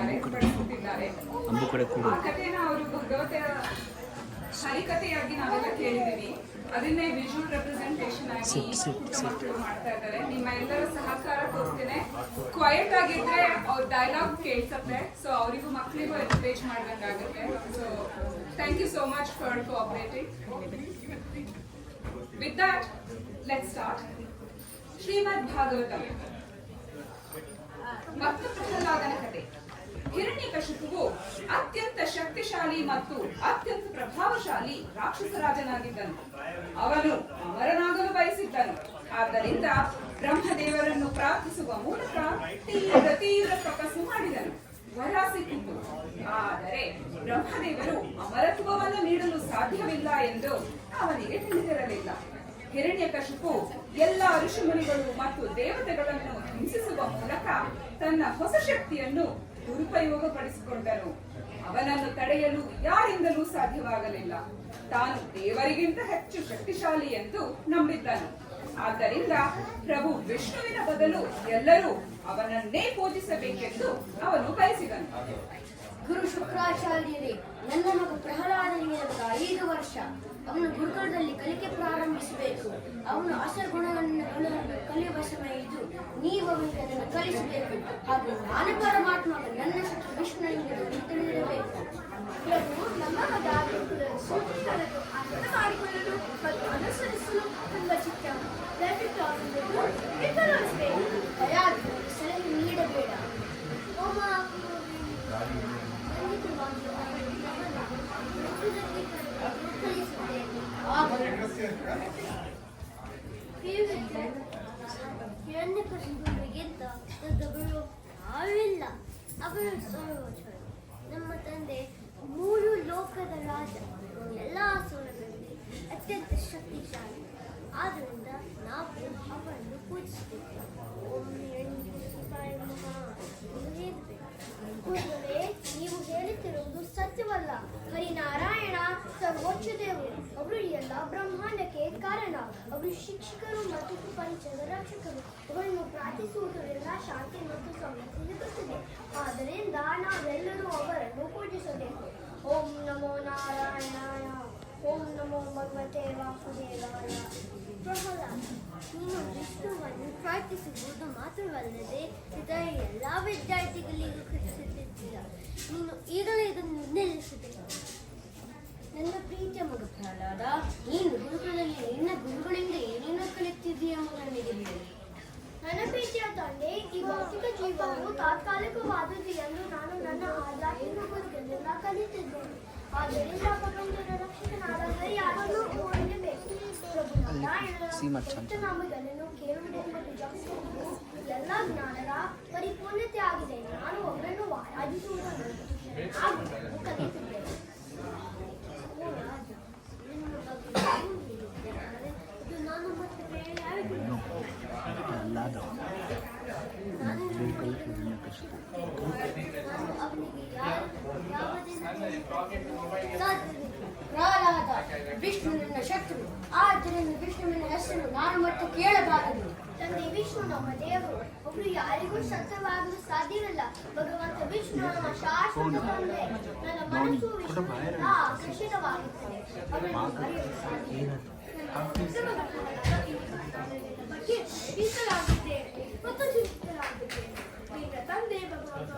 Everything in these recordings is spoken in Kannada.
ಮಾಡುತ್ತಿದ್ದಾರೆ, ಪಡಿಸುತ್ತಿದ್ದಾರೆ. ಆ ಕಥೆನ ಅವರು ಭಗವತ ಹರಿಕಥೆಯಾಗಿ ನಾವೆಲ್ಲ ಕೇಳಿದೀವಿ. ಅದನ್ನೇ ವಿಜುವಲ್ ರೆಪ್ರೆಸೆಂಟೇಷನ್ ಆಗಿ ಮಕ್ಕಳು ಮಾಡ್ತಾ ಇದ್ದಾರೆ. ನಿಮ್ಮ ಎಲ್ಲರ ಸಹಕಾರ ತೋರಿಸ್ತೇನೆ. ಕ್ವೈಟ್ ಆಗಿದ್ರೆ ಅವ್ರ ಡೈಲಾಗ್ ಕೇಳಿಸುತ್ತೆ, ಸೊ ಅವರಿಗೂ ಮಕ್ಕಳಿಗೂ ಎನ್ಕರೇಜ್ ಮಾಡ್ದಂಗಾಗುತ್ತೆ. So thank you so much for cooperating. With that let's start. Shrimad Bhagavatam ಮತ್ತು ಪ್ರಹ್ಲಾದನ ಕಥೆ. ಹಿರಣ್ಯಕಶಿಪುವು ಅತ್ಯಂತ ಶಕ್ತಿಶಾಲಿ ಮತ್ತು ಅತ್ಯಂತ ಪ್ರಭಾವಶಾಲಿ ರಾಕ್ಷಸರಾಜನಾಗಿದ್ದನು. ಅವನು ಅಮರನಾಗಲು ಬಯಸಿದ್ದನು. ಆದ್ದರಿಂದ ಬ್ರಹ್ಮದೇವರನ್ನು ಪ್ರಾರ್ಥಿಸುವ ಮೂಲಕ ತೀವ್ರ ತಪಸ್ಸು ಮಾಡಿದನು. ವರ ಸಿಕ್ಕಿತು. ಆದರೆ ಬ್ರಹ್ಮದೇವರು ಅಮರತ್ವವನ್ನು ನೀಡಲು ಸಾಧ್ಯವಿಲ್ಲ ಎಂದು ಅವನಿಗೆ ತಿಳಿದಿರಲಿಲ್ಲ. ಹಿರಣ್ಯಕಶಿಪು ಎಲ್ಲ ಋಷಿಮುನಿಗಳು ಮತ್ತು ದೇವತೆಗಳನ್ನು ಹಿಂಸಿಸುವ ಮೂಲಕ ತನ್ನ ಹೊಸ ಶಕ್ತಿಯನ್ನು ದುರುಪಯೋಗಪಡಿಸಿಕೊಂಡನು. ಅವನನ್ನು ತಡೆಯಲು ಯಾರಿಂದಲೂ ಸಾಧ್ಯವಾಗಲಿಲ್ಲ. ತಾನು ದೇವರಿಗಿಂತ ಹೆಚ್ಚು ಶಕ್ತಿಶಾಲಿ ಎಂದು ನಂಬಿದ್ದನು. ಆದ್ದರಿಂದ ಪ್ರಭು ವಿಷ್ಣುವಿನ ಬದಲು ಎಲ್ಲರೂ ಅವನನ್ನೇ ಪೂಜಿಸಬೇಕೆಂದು ಅವನು ಬಯಸಿದನು. ಗುರು ಶುಕ್ರಾಚಾರ್ಯರೇ, ನನ್ನ ಮಗ ಪ್ರಹ್ಲಾದನಿಗೆ 5 ವರ್ಷ. ಅವನು ಗುರುಕುಲದಲ್ಲಿ ಕಲಿಕೆ ಪ್ರಾರಂಭಿಸಬೇಕು. ಅವನು ಅಸಗುಣಗಳನ್ನು ಕಲಿಯುವ ಸಮಯ ಇದು. ನೀವು ಅವನಿಗೆ ಅದನ್ನು ಕಲಿಸಬೇಕು. ಹಾಗೂ ನಾನು ಪರಮಾತ್ಮ ನನ್ನ ಶಕ್ತಿ ವಿಷ್ಣುವಿಗೆ ತಿಳಿದಿರಬೇಕು. ಪ್ರಭು ನಮ್ಮ ಮಗ ಸೂತ್ರಗಳನ್ನು ಅರ್ಥ ಮಾಡಿಕೊಳ್ಳಲು ಮತ್ತು ಅನುಸರಿಸಲು ತುಂಬ ಚಿತ್ತ. ದಯವಿಟ್ಟು ಅವನನ್ನು ವಿಫಲಗೊಳಿಸಬೇಕು. ದಯಾವಿದ್ದು ಸಲಹೆ ನೀಡಬೇಡ. ಹಿರಣ್ಯಕಶಿಪುವಿಗಿಂತ ದೊಡ್ಡವರು ನಾವಿಲ್ಲ. ಅವನು ಸರ್ವೋಚ್ಚ. ನಮ್ಮ ತಂದೆ 3 ಲೋಕದ ರಾಜ. ಎಲ್ಲ ಅಸುರರಲ್ಲಿ ಅತ್ಯಂತ ಶಕ್ತಿಶಾಲಿ. ಆದ್ದರಿಂದ ನಾವು ಅವರನ್ನು ಪೂಜಿಸಬೇಕು. ಓಂ ಹಿರಣ್ಯಕಶಿಪಾಯ ನಮಃ ಎಂದು ಹೇಳಬೇಕು. ಗುರುಗಳೇ, ನೀವು ಹೇಳುತ್ತಿರುವುದು ಸತ್ಯವಲ್ಲ. ಹರಿನಾರಾಯಣ ಸರ್ವೋಚ್ಚ ದೇವರು. ಅವರು ಎಲ್ಲ ಬ್ರಹ್ಮಾಂಡಕ್ಕೆ ಕಾರಣ. ಅವರು ಶಿಕ್ಷಕರು ಮತ್ತು ಪ್ರಪಂಚದ ರಕ್ಷಕರು. ಅವರನ್ನು ಪ್ರಾರ್ಥಿಸುವುದು ಎಲ್ಲ ಶಾಂತಿ ಮತ್ತು ಸಮೃದ್ಧಿ ಸಿಗುತ್ತದೆ. ಆದ್ದರಿಂದ ನಾವೆಲ್ಲರೂ ಅವರನ್ನು ಪೂಜಿಸಬೇಕು. ಓಂ ನಮೋ ನಾರಾಯಣಾಯ. ಓಂ ನಮೋ ಭಗವತೆ ವಾಸುದೇವಾಯ. ಪ್ರಹ್ಲಾದ, ನೀನು ವಿಷ್ಣುವನ್ನು ಪ್ರಾರ್ಥಿಸುವುದು ಮಾತ್ರವಲ್ಲದೆ ಇದರ ಎಲ್ಲ ವಿದ್ಯಾರ್ಥಿಗಳಿಗೂ ಕಲಿಸುತ್ತಿದ್ದೀಯ. ನೀನು ಈಗಲೇ ಇದನ್ನು ನಿಲ್ಲಿಸಬೇಕು. ನನ್ನ ಪ್ರೀತಿಯ ಮಗ ಪ್ರಹ್ಲಾದ, ನೀನು ಗುರುಕುಲದಲ್ಲಿ ನಿನ್ನ ಗುರುಗಳಿಂದ ಏನೇನೋ ಕಲಿತಿದ್ದೀಯ ಮಗನಿಗೆ. ನನ್ನ ಪ್ರೀತಿಯ ತಂದೆ, ಈ ಭೌತಿಕ ಜೀವನವು ತಾತ್ಕಾಲಿಕವಾದದ್ದು ಎಂದು ನಾನು ನನ್ನ ಆಧ್ಯಾತ್ಮಿಕ ಗುರುಗಳಿಂದ ಕಲಿತಿದ್ದೇನೆ. ಆದ್ದರಿಂದ ಪ್ರಪಂಚದ ರಕ್ಷಕನಾದ ಯಾರನ್ನು ಓಡಬೇಕು. ಪ್ರಭು ನಾರಾಯಣನ ನಾಮಗಳನ್ನು ಕೇಳುವುದೆಂಬ ಜಗತ್ತಿನಲ್ಲಿ ಎಲ್ಲ ಜ್ಞಾನದ ಪರಿಪೂರ್ಣತೆ ಆಗಿದೆ. ನಾನು ಒಬ್ಬರನ್ನು ಆರಾಧಿಸುವುದನ್ನು ಕಲಿತಿದ್ದೇನೆ. ಇದು ನಾನು ಮತ್ತೆ ಬೇರೆ ಯಾರಿಗೂ ಪ್ರಹ್ಲಾದ, ವಿಷ್ಣು ನನ್ನ ಶತ್ರು. ಆದ್ದರಿಂದ ವಿಷ್ಣುವಿನ ಹೆಸರು ನಾನು ಮತ್ತೆ ಕೇಳಬಾರದು. ತಂದೆ ವಿಷ್ಣು ನಮ್ಮ ದೇವರು. ಒಬ್ರು ಯಾರಿಗೂ ಸತ್ಯವಾಗಲು ಸಾಧ್ಯವಿಲ್ಲ. ಭಗವಂತ ವಿಷ್ಣು ನಮ್ಮ ಶಾಶ್ವತ ತಂದೆ. ನನ್ನ ಮನಸ್ಸು ವಿಷ್ಣುವಿನಿಂದ ಆಕರ್ಷಿತವಾಗುತ್ತದೆ. ಅವರನ್ನು ಅರಿಯಲು ಸಾಧ್ಯವಿಲ್ಲ. ಬಗ್ಗೆ ಈತರಾಗಿದ್ದೇನೆ ಮತ್ತು ಚಿಂತಿತರಾಗಿದ್ದೇನೆ. ನಿನ್ನ ತಂದೆ ಭಗವಂತ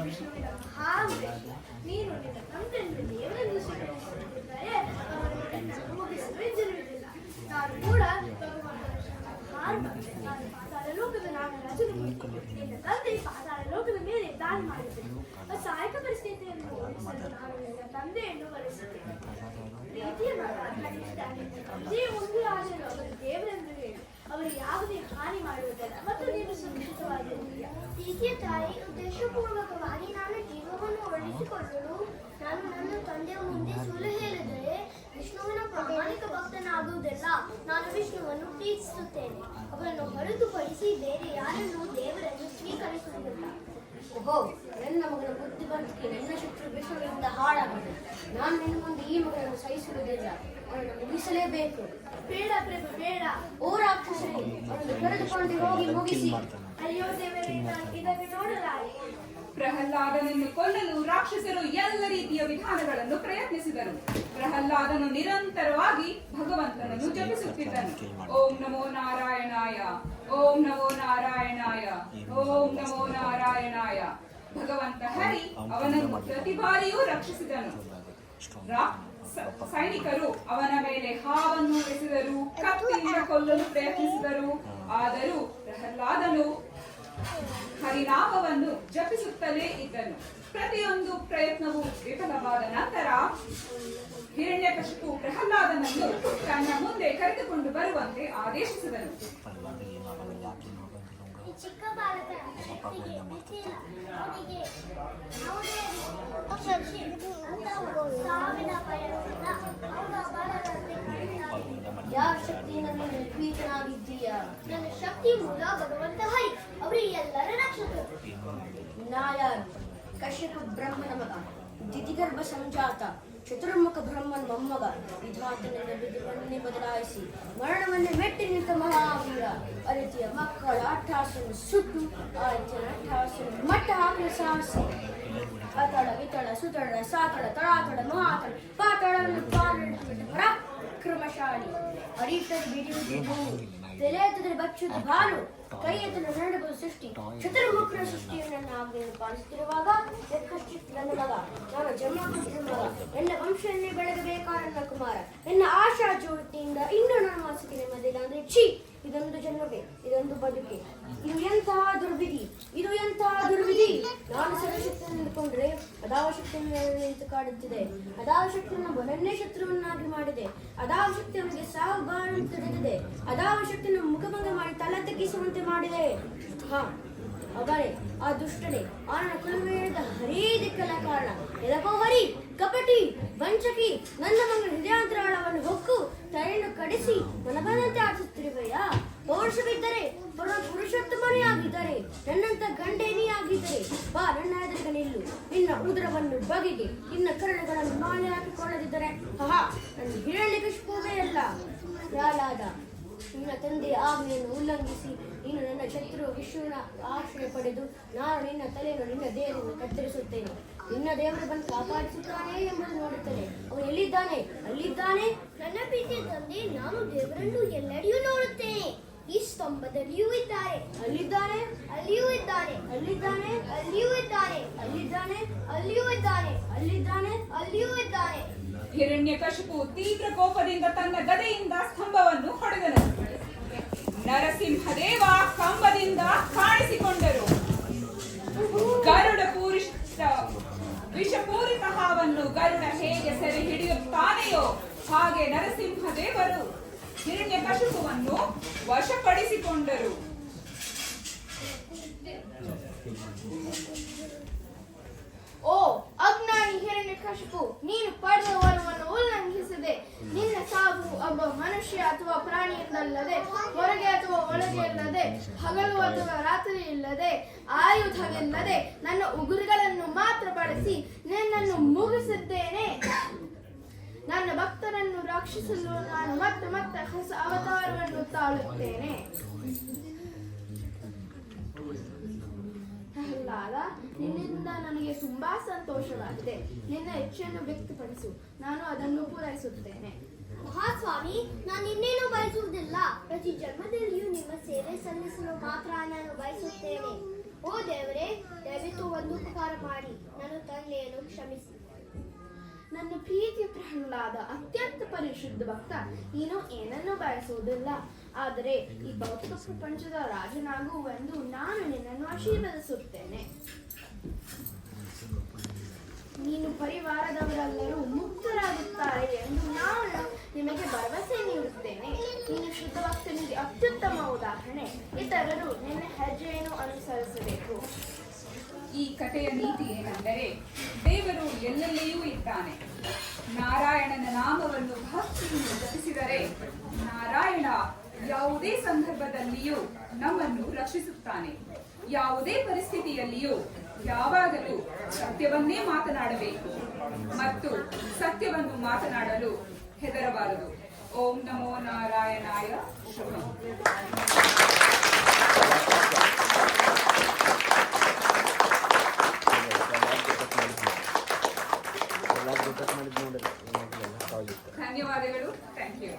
ವಿಷ್ಣುವಿನ ಮಹಾಮಹಿಷಿ. ನೀನು ನಿನ್ನ ತಂದೆಯನ್ನು ದೇವರನ್ನು ಸ್ವೀಕರಿಸುತ್ತಿದ್ದರೆ ಅವರನ್ನು ಮುಗಿಸಲು ಇದ್ದಿರುವುದಿಲ್ಲ. ನಾನು ಕೂಡ ಭಗವಂತನ ನಾನು ಪಾತಾಳ ಲೋಕದ ನಾನು ರಜನೆ ನಿನ್ನ ತಂದೆ ಪಾತಾಳ ಲೋಕದ ಮೇಲೆ ದಾನ ಮಾಡಿದ್ದೇನೆ. ಸಹಾಯಕ ಪರಿಸ್ಥಿತಿಯನ್ನು ಓಡಿಸಲು ನಾನು ನಿನ್ನ ತಂದೆಯನ್ನು ಬಳಸುತ್ತೇನೆ. ಪ್ರೀತಿಯ ಮಗ ತಂದೆ ಒಂದು ಆದರೂ ಅವರು ದೇವರೆಂದು ಹೇಳಿ ಅವರು ಯಾವುದೇ ಹಾನಿ ಮಾಡುವುದಿಲ್ಲ ಮತ್ತು ನೀನು ಸುರಕ್ಷಿತವಾಗಿರುತ್ತೀಯ. ಪ್ರೀತಿಯ ತಾಯಿ, ಉದ್ದೇಶಪೂರ್ವಕವಾಗಿ ನಾನು ಜೀವವನ್ನು ಉಳಿಸಿಕೊಳ್ಳಲು ನಾನು ನನ್ನ ತಂದೆಯ ಮುಂದೆ ಸುಳ್ಳು ಹೇಳಿದರೆ ವಿಷ್ಣುವಿನ ಪ್ರಾಮಾಣಿಕ ಭಕ್ತನಾಗುವುದಿಲ್ಲ. ನಾನು ವಿಷ್ಣುವನ್ನು ಪ್ರೀತಿಸುತ್ತೇನೆ. ಅವರನ್ನು ಹೊರತುಪಡಿಸಿ ಬೇರೆ ಯಾರನ್ನು ದೇವರನ್ನು ಸ್ವೀಕರಿಸುವುದಿಲ್ಲ. ಓಹೋ, ನನ್ನ ಮಗನ ಬುದ್ಧಿವಂತಿಕೆ ನನ್ನ ಶತ್ರು ವಿಷ್ಣುವಿನಿಂದ ಹಾಳಾಗಿದೆ. ನಾನು ನಿನ್ನ ಮುಂದೆ ಈ ಮಗನನ್ನು ಸಹಿಸುವುದಿಲ್ಲ. ಅವರನ್ನು ಮುಗಿಸಲೇಬೇಕು. ಬೇಡ ಪ್ರಭು, ಬೇಡ. ಓ ರಾಕ್ಷಸರೇ, ಅವರನ್ನು ಕರೆದುಕೊಂಡು ಹೋಗಿ ಮುಗಿಸಿ. ಅಯ್ಯೋ ದೇವರೇ, ನಾನು ಇದನ್ನು ನೋಡಲಾರೆ. ಪ್ರಹ್ಲಾದನನ್ನು ಕೊಲ್ಲಲು ರಾಕ್ಷಸರು ಎಲ್ಲ ರೀತಿಯ ವಿಧಾನಗಳನ್ನು ಪ್ರಯತ್ನಿಸಿದರು. ಪ್ರಹ್ಲಾದನು ನಿರಂತರವಾಗಿ ಭಗವಂತನನ್ನು ಜಪಿಸುತ್ತಿದ್ದನು. ಓಂ ನಮೋ ನಾರಾಯಣಾಯ, ಓಂ ನಮೋ ನಾರಾಯಣಾಯ, ಓಂ ನಮೋ ನಾರಾಯಣಾಯ. ಭಗವಂತ ಹರಿ ಅವನನ್ನು ಪ್ರತಿ ಬಾರಿಯೂ ರಕ್ಷಿಸಿದನು. ಸೈನಿಕರು ಅವನ ಮೇಲೆ ಹಾವನ್ನು ಎಸೆದರು, ಕತ್ತಿಯಿಂದ ಕೊಲ್ಲಲು ಪ್ರಯತ್ನಿಸಿದರು. ಆದರೂ ಪ್ರಹ್ಲಾದನು ಹರಿನಾಮವನ್ನು ಜಪಿಸುತ್ತಲೇ ಇದ್ದನು. ಪ್ರತಿಯೊಂದು ಪ್ರಯತ್ನವೂ ವಿಫಲವಾದ ನಂತರ ಹಿರಣ್ಯಕಶಿಪು ಪ್ರಹ್ಲಾದನನ್ನು ತನ್ನ ಮುಂದೆ ಕರೆದುಕೊಂಡು ಬರುವಂತೆ ಆದೇಶಿಸಿದನು. ಚಿಕ್ಕ ಬಾಲಕ ಯಾವ ಶಕ್ತಿಯಿಂದ ನೀನು ಪ್ರೀತನಾಗಿದ್ದೀಯಾ? ನನ್ನ ಶಕ್ತಿ ಮೂಲ ಭಗವಂತ ಹರಿ, ಅವರು ಎಲ್ಲರ ರಕ್ಷಕರು. ನಾಯಾರು ಕಶ್ಯಪ ಬ್ರಹ್ಮನ ಮಗ, ದಿತಿಗರ್ಭ ಸಂಜಾತ, ಚತುರ್ಮುಖ ಬ್ರಹ್ಮನ ಮೊಮ್ಮಗ, ವಿಧಾತನನ್ನ ಬಿದುವನ್ನೇ ಬದಲಾಯಿಸಿ ಮರಣವನ್ನೇ ಮೆಟ್ಟಿ ನಿಂತ ಮಹಾವೀರ. ಅರಿತಿಯ ಮಕ್ಕಳ ಅಟ್ಟಹಾಸನ್ನು ಸುಟ್ಟು ಆರಿತಿಯ ಅಟ್ಟಹಾಸನ್ನು ಮಟ್ಟ ಹಾಕಲು ಸಾಹಸಿ. ಅತಳ ವಿತಳ ಸುತಳ ಸಾತಳ ತಳಾತಳ ಮಹಾತಳ ಪಾತಳವನ್ನು ಪರಾಕ್ರಮಶಾಲಿ. ಅಡಿತರು ಬಿಡಿಯುವುದು ಭೂಮಿ, ತಲೆ ಎತ್ತದರೆ ಬಚ್ಚುವುದು ಬಾಲು, ಕೈ ಎತ್ತಲು ನಡೆಯುವುದು ಸೃಷ್ಟಿ. ಚತುರ್ಮುಖರ ಸೃಷ್ಟಿಯನ್ನು ನನ್ನ ಆಜ್ಞೆಯನ್ನು ಪಾಲಿಸುತ್ತಿರುವಾಗ ನನ್ನ ಮಗ, ನಾನು ಜನ್ಮಾಕೃಷ್ಣ ಮಗ, ನನ್ನ ವಂಶವನ್ನೇ ಬೆಳಗಬೇಕಾದ ನನ್ನ ಕುಮಾರ. ನನ್ನ ಆಶಾ ಜ್ಯೋತಿಯಿಂದ ಇನ್ನೂ ನನ್ನ ಮನಸ್ಸಿಗೆ ನೆಮ್ಮದಿಲ್ಲ ಅಂದ್ರೆ ಛೀ, ಇದೊಂದು ಜನ್ಮವೇ, ಇದೊಂದು ಬದುಕೆ, ಇದು ಎಂತಹ ದುರ್ವಿಧಿ, ಇದು ಎಂತಹ ದುರ್ವಿಧಿ. ನಾನು ಸರ್ವಶಕ್ತಿಯನ್ನು ನಿಂತುಕೊಂಡ್ರೆ ಅದಾವ ಶಕ್ತಿಯನ್ನು ನಿಂತು ಕಾಡುತ್ತಿದೆ. ಅದಾವ ಶಕ್ತಿಯನ್ನು ನನ್ನನ್ನೇ ಶತ್ರುವನ್ನಾಗಿ ಮಾಡಿದೆ. ಅದಾವ ಶಕ್ತಿ ಅವನಿಗೆ ಸಾವು ಬಾಳು ತಿಳಿದಿದೆ. ಅದಾವ ಶಕ್ತಿಯನ್ನು ಮುಖಭಂಗ ಮಾಡಿ ತಲೆ ತಗ್ಗಿಸುವಂತೆ ಮಾಡಿದೆ. ಹಾ, ಅವರೇ ಆ ದುಷ್ಟನೇ, ಆ ನನ್ನ ಕುಲುಮೆಯಿಂದ ಹರೀ ದಿಕ್ಕಲ ಕಾರಣ. ಎದಕೋ ಹರಿ, ಕಪಟಿ, ವಂಚಕಿ, ನನ್ನ ಮಗಳ ಹೃದಯಾಂತರಾಳವನ್ನು ಹೊಕ್ಕು ತಲೆಯನ್ನು ಕಡಿಸಿ ಮನಬಂದಂತೆ ಆಡಿಸುತ್ತಿರುವೆಯಾ? ಪೌರುಷವಿದ್ದರೆ ಪುರುಷೋತ್ತಮನೇ ಆಗಿದ್ದರೆ, ನನ್ನಂತ ಗಂಡೇನೇ ಆಗಿದ್ದರೆ ಬಾ, ನನ್ನ ಎದುರಿಗೆ ನಿಲ್ಲು. ನಿನ್ನ ಉದರವನ್ನು ಬಗೆಗೆ, ನಿನ್ನ ಕರುಳುಗಳನ್ನು ಮಾಲೆ ಹಾಕಿಕೊಳ್ಳದಿದ್ದರೆ ಹಾ, ನನ್ನ ಹಿರಣ್ಯಕಶಿಪುವೇ ಅಲ್ಲ. ಪ್ರಹ್ಲಾದ, ನಿನ್ನ ತಂದೆಯ ಆಜ್ಞೆಯನ್ನು ಉಲ್ಲಂಘಿಸಿ ನೀನು ನನ್ನ ಶತ್ರು ವಿಷ್ಣುವಿನ ಆಶ್ರಯ ಪಡೆದು ನಾನು ನಿನ್ನ ತಲೆಯನ್ನು ನಿನ್ನ ದೇಹದಿಂದ ಕತ್ತರಿಸುತ್ತೇನೆ. ನಿನ್ನ ದೇವರು ಬಂದು ಕಾಪಾಡಿಸುತ್ತಾನೆ ಎಂಬುದು ನೋಡುತ್ತೇನೆ. ಅವನು ಎಲ್ಲಿದ್ದಾನೆ? ಅಲ್ಲಿದ್ದಾನೆ. ನನ್ನ ಪ್ರೀತಿಯ ತಂದೆ, ನಾನು ದೇವರನ್ನು ಎಲ್ಲೆಡೆಯೂ ನೋಡುತ್ತೇನೆ. ಈ ಸ್ತಂಭದಲ್ಲಿಯೂ ಇದ್ದಾರೆ, ಅಲ್ಲಿದ್ದಾನೆ, ಅಲ್ಲಿಯೂ ಇದ್ದಾನೆ, ಅಲ್ಲಿದ್ದಾನೆ, ಅಲ್ಲಿಯೂ ಇದ್ದಾನೆ, ಅಲ್ಲಿದ್ದಾನೆ, ಅಲ್ಲಿಯೂ ಇದ್ದಾನೆ, ಅಲ್ಲಿದ್ದಾನೆ, ಅಲ್ಲಿಯೂ ಇದ್ದಾನೆ. ಹಿರಣ್ಯಕಶಿಪು ತೀವ್ರ ಕೋಪದಿಂದ ತನ್ನ ಗದೆಯಿಂದ ಸ್ತಂಭವನ್ನು ಹೊಡೆದನು. ನರಸಿಂಹದೇವ ಕಂಬದಿಂದ ಕಾಣಿಸಿಕೊಂಡರು. ಗರುಡ ಪೂರಿತ ವಿಷಪೂರಿತ ಹಾವನ್ನು ಗರುಡ ಹೇಗೆ ಸೆರೆ ಹಿಡಿಯುತ್ತಾನೆಯೋ ಹಾಗೆ ನರಸಿಂಹದೇವರು ಹಿರಣ್ಯಕಶಿಪುವನ್ನು ವಶಪಡಿಸಿಕೊಂಡರು. ಓ ಅಜ್ಞಾನಿ ಹಿರಣ್ಯಕಶಿಪು, ನೀನು ಪಡೆದ ವರವನ್ನು ಉಲ್ಲಂಘಿಸಿದೆ. ನಿನ್ನ ಸಾವು ಒಬ್ಬ ಮನುಷ್ಯ ಅಥವಾ ಪ್ರಾಣಿಯಿಂದಲ್ಲದೆ, ಹೊರಗೆ ಅಥವಾ ಒಳಗೆ ಇಲ್ಲದೆ, ಹಗಲು ಅಥವಾ ರಾತ್ರಿ ಇಲ್ಲದೆ, ಆಯುಧವಿಲ್ಲದೆ ನನ್ನ ಉಗುರುಗಳನ್ನು ಮಾತ್ರ ಬಳಸಿ ನಿನ್ನನ್ನು ಮುಗಿಸಿದ್ದೇನೆ. ನನ್ನ ಭಕ್ತರನ್ನು ರಕ್ಷಿಸಲು ನಾನು ಮತ್ತೆ ಮತ್ತೆ ಹೊಸ ಅವತಾರವನ್ನು ತಾಳುತ್ತೇನೆ. ಪ್ರಹ್ಲಾದ, ನಿನ್ನಿಂದ ನನಗೆ ತುಂಬಾ ಸಂತೋಷವಾಗಿದೆ. ನಿನ್ನ ಇಚ್ಛೆಯನ್ನು ವ್ಯಕ್ತಪಡಿಸು, ನಾನು ಅದನ್ನು ಪೂರೈಸುತ್ತೇನೆ. ಮಹಾಸ್ವಾಮಿ, ನಾನು ಇನ್ನೇನು ಬಯಸುವುದಿಲ್ಲ. ಪ್ರತಿ ಜನ್ಮದಲ್ಲಿಯೂ ನಿಮ್ಮ ಸೇವೆ ಸಲ್ಲಿಸಲು ಮಾತ್ರ ನಾನು ಬಯಸುತ್ತೇನೆ. ಓ ದೇವರೇ, ದಯವಿಟ್ಟು ಒಂದು ಉಪಕಾರ ಮಾಡಿ ನನ್ನ ತಂದೆಯನ್ನು ಕ್ಷಮಿಸಿ. ನನ್ನ ಪ್ರೀತಿಯ ಪ್ರಹ್ಲಾದ, ಅತ್ಯಂತ ಪರಿಶುದ್ಧ ಭಕ್ತ, ನೀನು ಏನನ್ನು ಬಯಸುವುದಿಲ್ಲ. ಆದರೆ ಈ ಭೌತಿಕ ಪ್ರಪಂಚದ ರಾಜನಾಗುವೆಂದು ನಾನು ನಿನ್ನನ್ನು ಆಶೀರ್ವದಿಸುತ್ತೇನೆ. ನೀನು ಪರಿವಾರದವರೆಲ್ಲರೂ ಮುಕ್ತರಾಗುತ್ತಾರೆ ಎಂದು ನಾನು ನಿಮಗೆ ಭರವಸೆ ನೀಡುತ್ತೇನೆ. ನೀನು ಶುದ್ಧ ಭಕ್ತನಿಗೆ ಅತ್ಯುತ್ತಮ ಉದಾಹರಣೆ. ಇತರರು ನಿನ್ನ ಹೆಜ್ಜೆಯನ್ನು ಅನುಸರಿಸಬೇಕು. ಈ ಕಥೆಯ ನೀತಿ ಏನೆಂದರೆ, ದೇವರು ಎಲ್ಲೆಲ್ಲಿಯೂ ಇದ್ದಾನೆ. ನಾರಾಯಣನ ನಾಮವನ್ನು ಭಕ್ತಿಯಿಂದ ಜಪಿಸಿದರೆ ನಾರಾಯಣ ಯಾವುದೇ ಸಂದರ್ಭದಲ್ಲಿಯೂ ನಮ್ಮನ್ನು ರಕ್ಷಿಸುತ್ತಾನೆ. ಯಾವುದೇ ಪರಿಸ್ಥಿತಿಯಲ್ಲಿಯೂ ಯಾವಾಗಲೂ ಸತ್ಯವನ್ನೇ ಮಾತನಾಡಬೇಕು ಮತ್ತು ಸತ್ಯವನ್ನು ಮಾತನಾಡಲು ಹೆದರಬಾರದು. ಓಂ ನಮೋ ನಾರಾಯಣಾಯ. ಶುಭಂ. ಧನ್ಯವಾದಗಳು. Thank you.